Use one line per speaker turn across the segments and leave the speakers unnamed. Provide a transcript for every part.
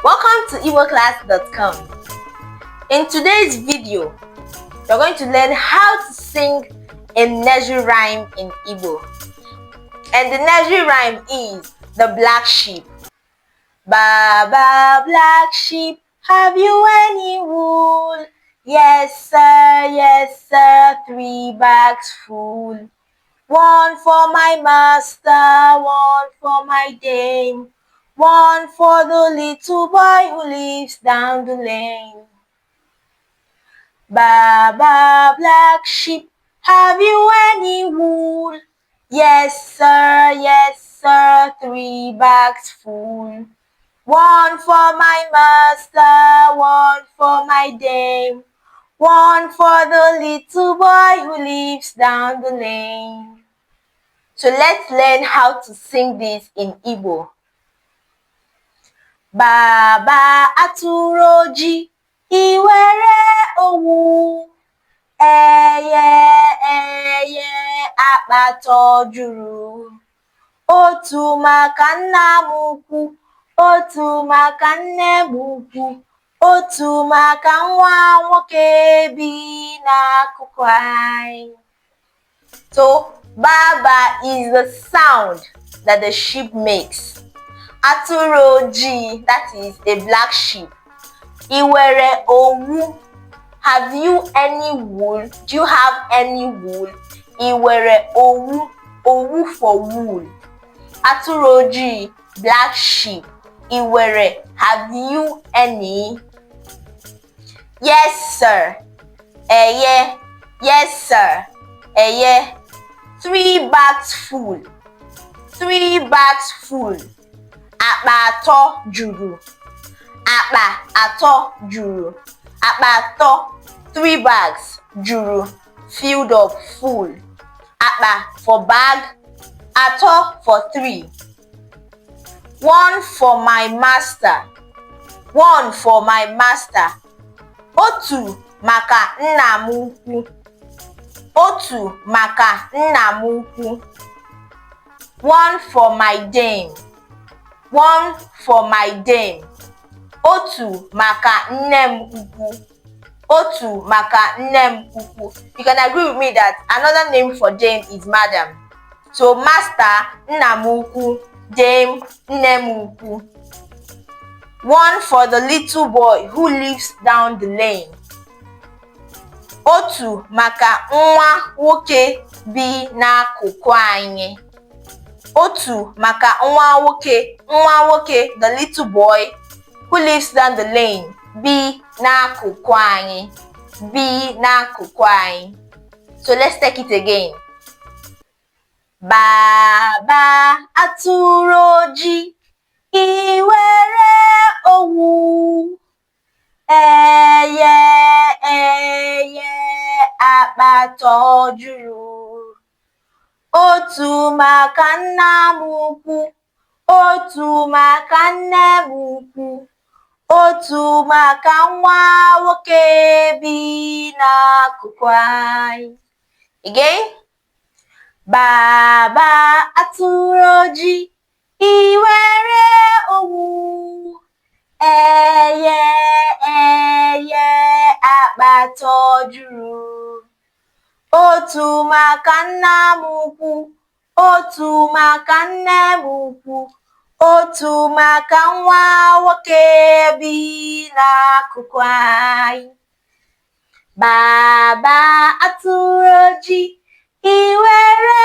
Welcome to igboclass.com. In today's video, you're going to learn how to sing a nursery rhyme in Igbo. And the nursery rhyme is the black sheep. Baa Baa, black sheep, have you any wool? Yes sir, 3 bags full. One for my master, one for my dame, one for the little boy who lives down the lane. Baa Baa, black sheep, have you any wool? Yes sir, 3 bags full. One for my master, one for my dame, one for the little boy who lives down the lane. So let's learn how to sing this in Igbo. Baa Baa atụrụ ojii, I were owu. Eye akpata juru. Otu maka nna m ukwu, otu maka nne m ukwu, otu maka nwa nwoke bi n'akụkụ anyị. So Baa Baa is the sound that the sheep makes. Atụrụ ojii, that is a black sheep. I were owu, have you any wool? Do you have any wool? I were owu for wool. Atụrụ ojii, black sheep. I were, have you any? Yes sir. Eye, yes sir. Eye. 3 bags full. 3 bags full. Akpa atọ juru. Akpa atọ juru. Akpa atọ, 3 bags juru, filled up, full. Akpa for bag, atọ for 3. One for my master. One for my master. Otu maka nna m ukwu. Otu maka nna m ukwu. One for my dame. One for my dame. Otu maka nne m ukwu. Otu maka nne m ukwu. You can agree with me that another name for dame is madam. So master, nna m ukwu, dame, nne m ukwu. One for the little boy who lives down the lane. Otu maka nwa nwoke bi n'akụkụ anyị. Otu maka nwa nwoke, the little boy who lives down the lane, bi n'akụkụ anyị. Bi n'akụkụ anyị. So let's take it again. Baa Baa atụrụ ojii, I were owu. Eye akpata juru. Otu maka nna m ukwu, otu maka nne m ukwu, otu maka nwa nwoke bi n'akụkụ anyị. Again. Baa Baa atụrụ ojii, I were owu. Eye akpata juru. Otu maka nna m ukwu, otu maka nne m ukwu, otu maka nwa nwoke bi n'akụkụ anyị. Baa Baa atụrụ ojii, I were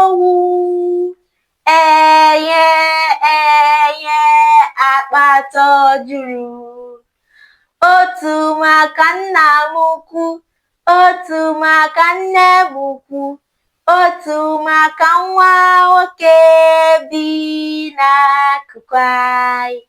owu. Eye akpata juru. Otu maka nna m ukwu, otu maka nne m ukwu, otu maka nwa nwoke bi n'akụkụ anyị.